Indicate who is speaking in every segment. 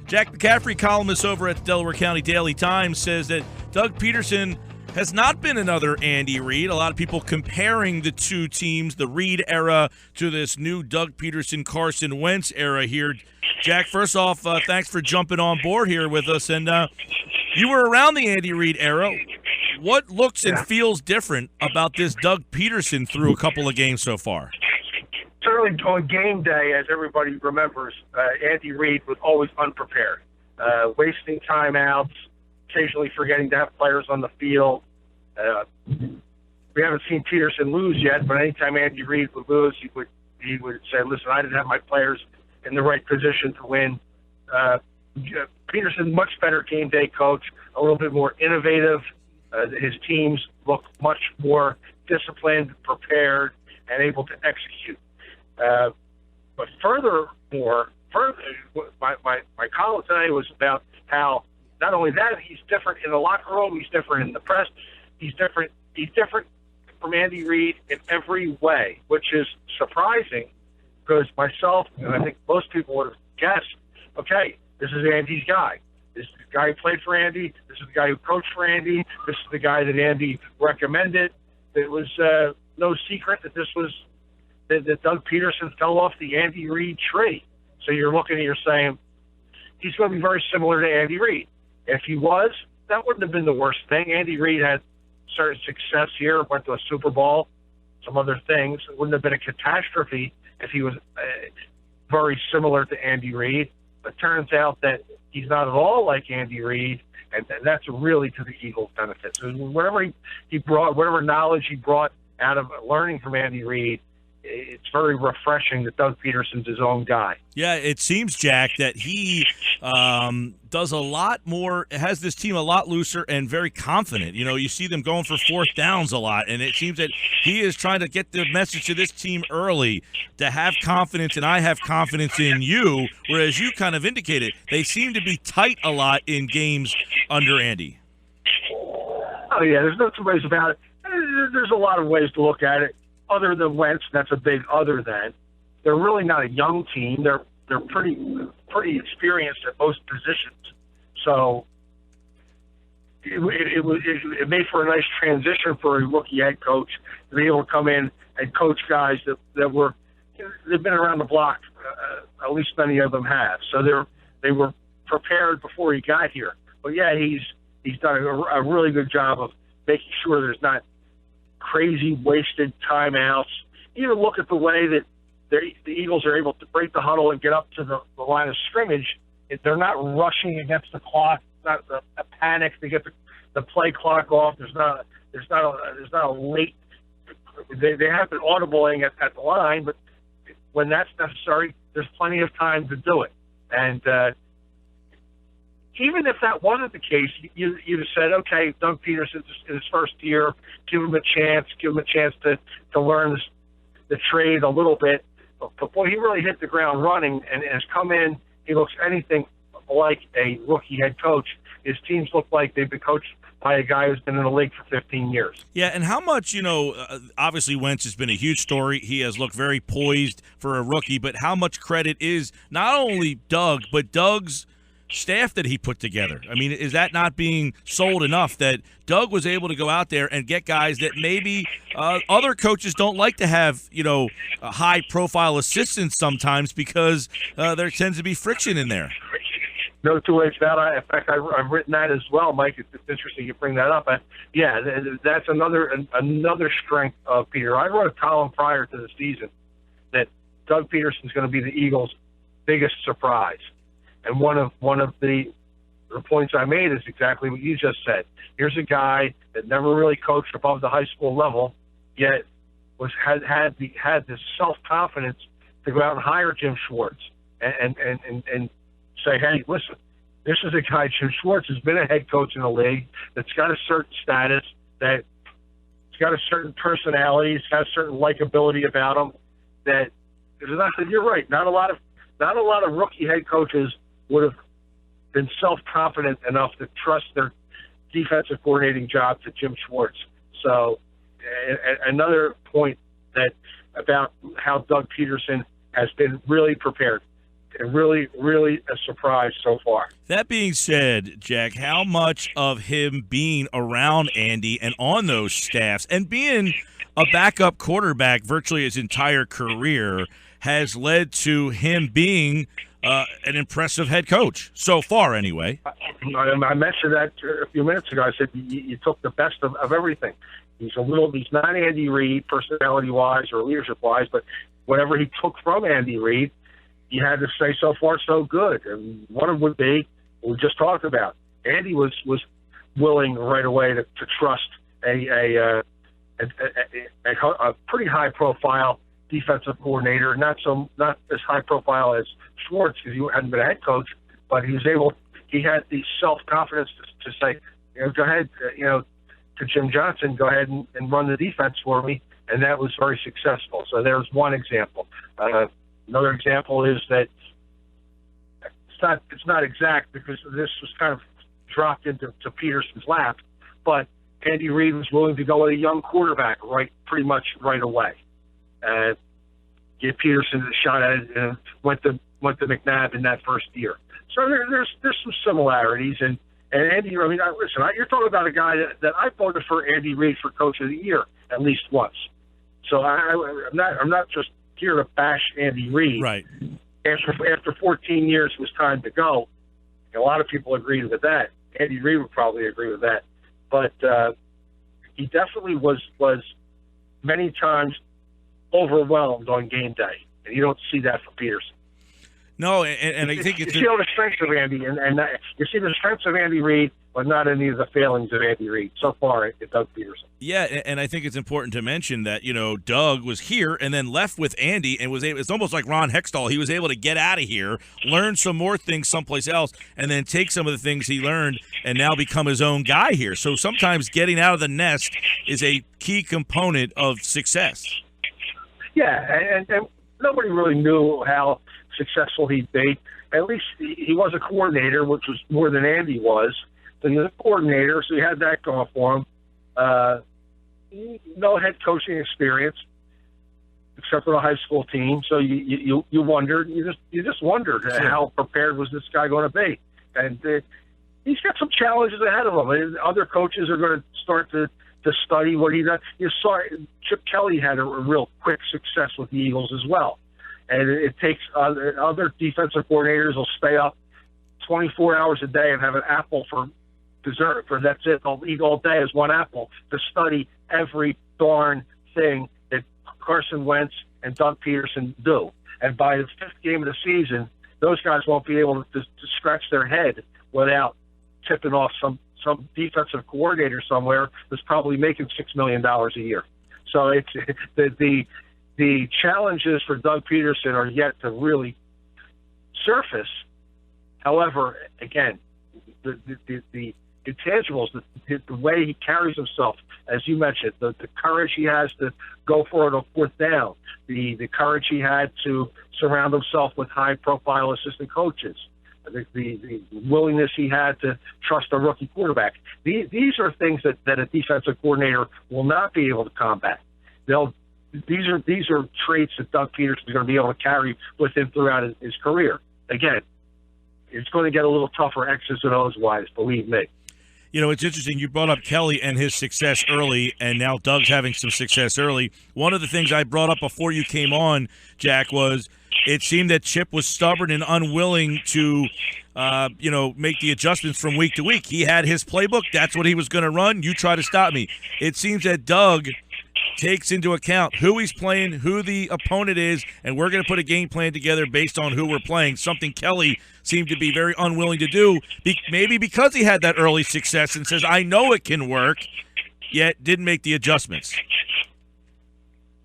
Speaker 1: Jack McCaffery, columnist over at the Delaware County Daily Times, says that Doug Pederson has not been another Andy Reid. A lot of people comparing the two teams, the Reid era to this new Doug Pederson, Carson Wentz era here. Jack, first off, thanks for jumping on board here with us. And you were around the Andy Reid era. What looks and feels different about this Doug Pederson through a couple of games so far?
Speaker 2: Certainly on game day, as everybody remembers, Andy Reid was always unprepared, wasting timeouts, occasionally forgetting to have players on the field. We haven't seen Pederson lose yet, but anytime Andy Reid would lose, he would say, listen, I didn't have my players in the right position to win. Pederson, much better game day coach, a little bit more innovative. His teams look much more disciplined, prepared, and able to execute. But furthermore, my column today was about how not only that, he's different in the locker room, he's different in the press, he's different from Andy Reid in every way, which is surprising because myself and I think most people would have guessed, okay, this is Andy's guy. This is the guy who played for Andy. This is the guy who coached for Andy. This is the guy that Andy recommended. It was no secret that this was that Doug Pederson fell off the Andy Reid tree. So you're looking and you're saying he's going to be very similar to Andy Reid. If he was, that wouldn't have been the worst thing. Andy Reid had certain success here, went to a Super Bowl, some other things. It wouldn't have been a catastrophe if he was very similar to Andy Reid. But turns out that he's not at all like Andy Reid, and that's really to the Eagles' benefit. So whatever he brought, whatever knowledge he brought out of learning from Andy Reid, it's very refreshing that Doug Pederson's his own guy.
Speaker 1: Yeah, it seems, Jack, that he does a lot more, has this team a lot looser and very confident. You know, you see them going for fourth downs a lot, and it seems that he is trying to get the message to this team early to have confidence, and I have confidence in you, whereas you kind of indicated they seem to be tight a lot in games under Andy.
Speaker 2: Oh, yeah, there's no two ways about it. There's a lot of ways to look at it. Other than Wentz, that's a big other than. They're really not a young team. They're pretty experienced at most positions. So it made for a nice transition for a rookie head coach to be able to come in and coach guys that were they've been around the block. At least many of them have. So they were prepared before he got here. But yeah, he's done a really good job of making sure there's not crazy wasted timeouts. Even look at the way that the Eagles are able to break the huddle and get up to the line of scrimmage. They're not rushing against the clock. It's not a panic to get the play clock off. There's not a late. They have been audibling at the line, but when that's necessary, there's plenty of time to do it. And even if that wasn't the case, you'd have said, okay, Doug Pederson in his first year, give him a chance to learn the trade a little bit. But boy, he really hit the ground running and has come in. He looks anything like a rookie head coach. His teams look like they've been coached by a guy who's been in the league for 15 years.
Speaker 1: Yeah, and how much, obviously Wentz has been a huge story. He has looked very poised for a rookie, but how much credit is not only Doug, but Doug's staff that he put together? I mean, is that not being sold enough that Doug was able to go out there and get guys that maybe other coaches don't like to have, high-profile assistants sometimes because there tends to be friction in there?
Speaker 2: No two ways about it. In fact, I've written that as well, Mike. It's interesting you bring that up. That's another strength of Peter. I wrote a column prior to the season that Doug Pederson is going to be the Eagles' biggest surprise. And one of the points I made is exactly what you just said. Here's a guy that never really coached above the high school level, yet had this self-confidence to go out and hire Jim Schwartz and say, hey, listen, this is a guy, Jim Schwartz, has been a head coach in the league that's got a certain status, that's got a certain personality, it's got a certain likability about him. That you're right. Not a lot of rookie head coaches would have been self-confident enough to trust their defensive coordinating job to Jim Schwartz. So another point that about how Doug Pederson has been really prepared. really, really a surprise so far.
Speaker 1: That being said, Jack, how much of him being around Andy and on those staffs and being a backup quarterback virtually his entire career has led to him being an impressive head coach so far, anyway?
Speaker 2: I mentioned that a few minutes ago. I said you took the best of everything. He's not Andy Reid personality-wise or leadership-wise, but whatever he took from Andy Reid, you had to say so far so good. And one of them would be, we just talked about, Andy was willing right away to trust a pretty high-profile defensive coordinator, not as high-profile as Schwartz because he hadn't been a head coach, but he had the self-confidence to say, go ahead, to Jim Johnson, go ahead and run the defense for me, and that was very successful. So there's one example. Another example is that it's not exact because this was kind of dropped into Pederson's lap, but Andy Reid was willing to go with a young quarterback pretty much right away. Give Pederson a shot at it, and went to McNabb in that first year. So there's some similarities, and Andy. I mean, listen, you're talking about a guy that I voted for Andy Reid for Coach of the Year at least once. So I'm not just here to bash Andy Reid.
Speaker 1: Right.
Speaker 2: After 14 years, it was time to go. A lot of people agreed with that. Andy Reid would probably agree with that, but he definitely was many times overwhelmed on game day, and you don't see that from Pederson.
Speaker 1: No, and I think it's
Speaker 2: you see all the strengths of Andy, and you see the strengths of Andy Reid, but not any of the failings of Andy Reid so far at Doug Pederson.
Speaker 1: Yeah, and I think it's important to mention that Doug was here and then left with Andy and was able. It's almost like Ron Hextall. He was able to get out of here, learn some more things someplace else, and then take some of the things he learned and now become his own guy here. So sometimes getting out of the nest is a key component of success.
Speaker 2: Yeah, and nobody really knew how successful he'd be. At least he was a coordinator, which was more than Andy was. So he was a coordinator, so he had that going for him. No head coaching experience, except for the high school team. So you wondered, you just wondered how prepared was this guy going to be. And he's got some challenges ahead of him. And other coaches are going to start to study what he does. You saw Chip Kelly had a real quick success with the Eagles as well. And it takes other defensive coordinators will stay up 24 hours a day and have an apple for dessert. That's it. They'll eat all day as one apple to study every darn thing that Carson Wentz and Doug Pederson do. And by the fifth game of the season, those guys won't be able to scratch their head without tipping off some defensive coordinator somewhere that's probably making $6 million a year. So it's the challenges for Doug Pederson are yet to really surface. However, again, the intangibles, the way he carries himself, as you mentioned, the courage he has to go for it on fourth down, the courage he had to surround himself with high-profile assistant coaches, the willingness he had to trust a rookie quarterback. These are things that a defensive coordinator will not be able to combat. These are traits that Doug Pederson is going to be able to carry with him throughout his career. Again, it's going to get a little tougher X's and O's wise, believe me.
Speaker 1: It's interesting. You brought up Kelly and his success early, and now Doug's having some success early. One of the things I brought up before you came on, Jack, was it seemed that Chip was stubborn and unwilling to, make the adjustments from week to week. He had his playbook. That's what he was going to run. You try to stop me. It seems that Doug takes into account who he's playing, who the opponent is, and we're going to put a game plan together based on who we're playing, something Kelly seemed to be very unwilling to do, maybe because he had that early success and says, I know it can work, yet didn't make the adjustments.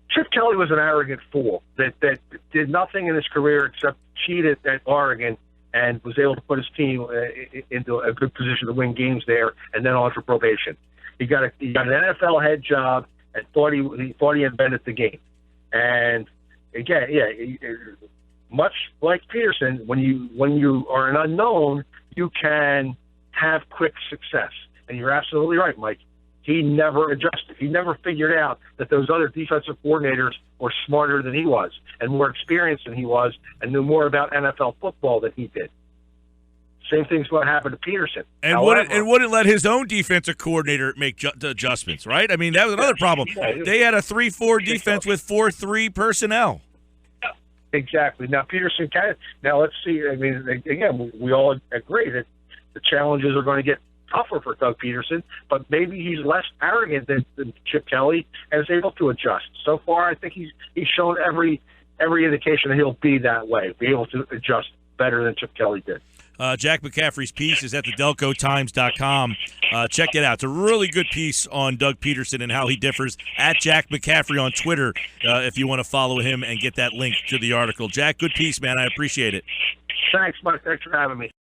Speaker 2: Chip Kelly was an arrogant fool that did nothing in his career except cheated at Oregon and was able to put his team into a good position to win games there and then on for probation. He got an NFL head job and thought he invented the game. And again, much like Pederson, when you are an unknown, you can have quick success. And you're absolutely right, Mike. he never adjusted. He never figured out that those other defensive coordinators were smarter than he was and more experienced than he was and knew more about NFL football than he did. Same thing's what happened to Pederson.
Speaker 1: And wouldn't let his own defensive coordinator make adjustments, right? I mean, that was another problem. They had a 3-4 defense with 4-3 personnel.
Speaker 2: Exactly. Now, Pederson now let's see. I mean, again, we all agree that the challenges are going to get tougher for Doug Pederson, but maybe he's less arrogant than Chip Kelly and is able to adjust. So far, I think he's shown every indication that he'll be that way, be able to adjust better than Chip Kelly did.
Speaker 1: Jack McCaffery's piece is at the DelcoTimes.com. Check it out. It's a really good piece on Doug Pederson and how he differs at Jack McCaffery on Twitter if you want to follow him and get that link to the article. Jack, good piece, man. I appreciate it.
Speaker 2: Thanks, Mike. Thanks for having me.